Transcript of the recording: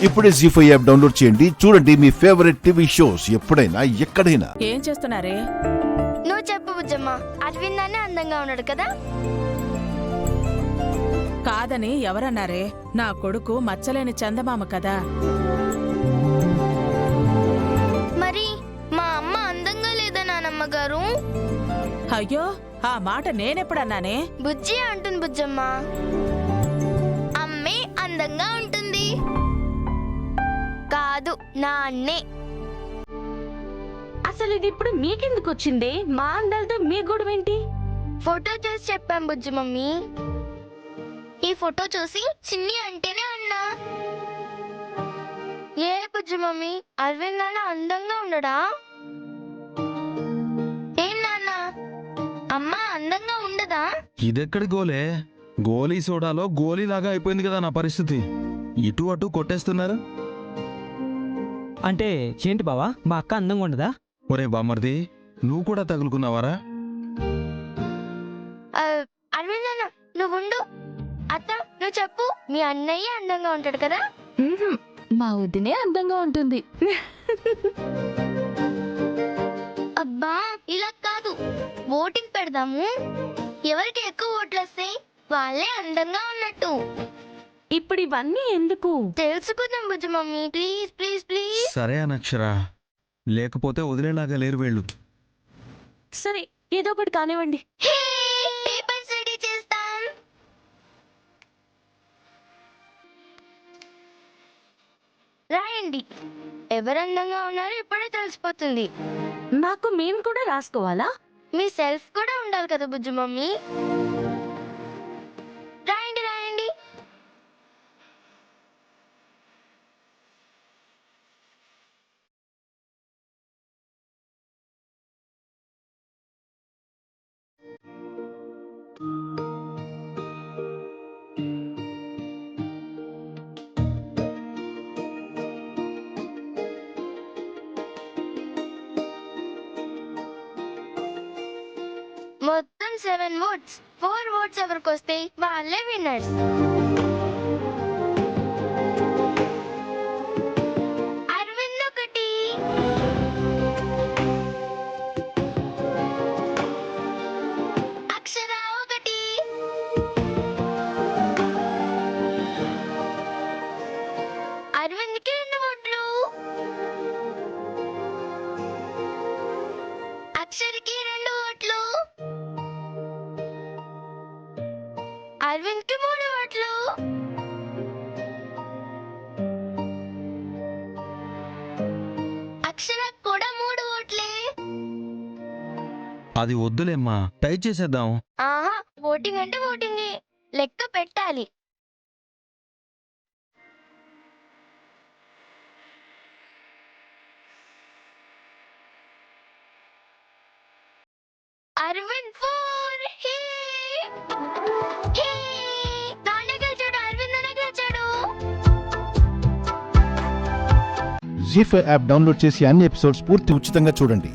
ఇప్పుడే జీ5 app download చేయండి. చూడండి మీ ఫేవరెట్ టీవీ షోస్ ఎప్పుడైనా ఎక్కడైనా. ఏం చేస్తున్నారే? నువ్వు చెప్పు బుజ్జమ్మ. అరవింద్ అనే అందంగా ఉన్నాడు కదా? కాదని ఎవరన్నారే? నా కొడుకు మచ్చలేని చందమామ కదా. మరి మా అమ్మ అందంగా లేదా నానమ్మ గారు? అయ్యో, ఆ మాట నేనెప్పుడన్నానే? బుజ్జి అంటుంది బుజ్జమ్మ. అమ్మే అందంగా ఉంటుంది. కాదు, నాన్నే. అసలు ఇది ఇప్పుడు మీకెందుకు వచ్చింది? మా అందాలతో మీ గొడవేంటి? ఫోటో చూసి చెప్పాం బుజ్జి మమ్మీ. ఈ ఫోటో చూసి చిన్ని అంటేనే అన్నా. ఏ బుజ్జి మమ్మీ, అరవింద్ నాన్న అందంగా ఉండడా? ఏం నాన్న, అమ్మ అందంగా ఉండదా? ఇదెక్కడి గోలే? గోలీ సోడాలో గోలీలాగా అయిపోయింది కదా నా పరిస్థితి. ఇటు అటు కొట్టేస్తున్నారు. అంటే ఏంటి బావా, మా అక్క అందంగా ఉండదా? ఒరే బామర్ది, నువ్వు కూడా తగులుకున్నావారా? అరవింద్ నాన్న నువ్వు ఉండు. అత్త నువ్వు చెప్పు, మీ అన్నయ్య అందంగా ఉంటాడు కదా? మా వదినే అందంగా ఉంటుంది. అబ్బా ఇలా కాదు, ఓటింగ్ పెడదాము. ఎవరికి ఎక్కువ ఓట్లు వస్తాయి వాళ్ళే అందంగా ఉన్నట్టు. ఇప్పుడు ఇవన్నీ ఎందుకు? తెలుసుకుందాం బుజ్జి మమ్మీ. Please please please. సరే అనక్షరా, లేకపోతే వదిలేలాగా లేరు వీళ్ళు. సరే, ఏదో ఒకటి కానివ్వండి. పేపర్స్ రెడీ చేస్తాం. రాయండి. ఎవరు అందంగా ఉన్నారో ఇప్పుడే తెలిసిపోతుంది. నాకు మేము కూడా రాసుకోవాలా? మీ సెల్ఫ్ కూడా ఉండాలి కదా బుజ్జి మమ్మీ. రాయండి రాయండి. మొత్తం 7 ఓట్స్. 4 ఓట్స్ ఎవరికి వస్తాయి వాళ్ళే విన్నర్స్. అరవింద్ ఒకటి, అక్షర ఒకటి, అరవింద్కి 2 ఓట్లు, అక్షర్కి 2 ఓట్లు, అరవింద్కి 3 ఓట్లు. అక్షరకు కూడా 3 ఓట్లే. అది వద్దులేమ్మా, టైట్ చేసేద్దాం. ఆహా, ఓటింగ్ అంటే ఓటింగే, లెక్క పెట్టాలి. అరవింద్ 4. హే హే, నాన్న గెలిచాడు, అరవింద్ నాన్న గెలిచాడు. జీ5 యాప్ డౌన్లోడ్ చేసి అన్ని ఎపిసోడ్స్ పూర్తి ఉచితంగా చూడండి.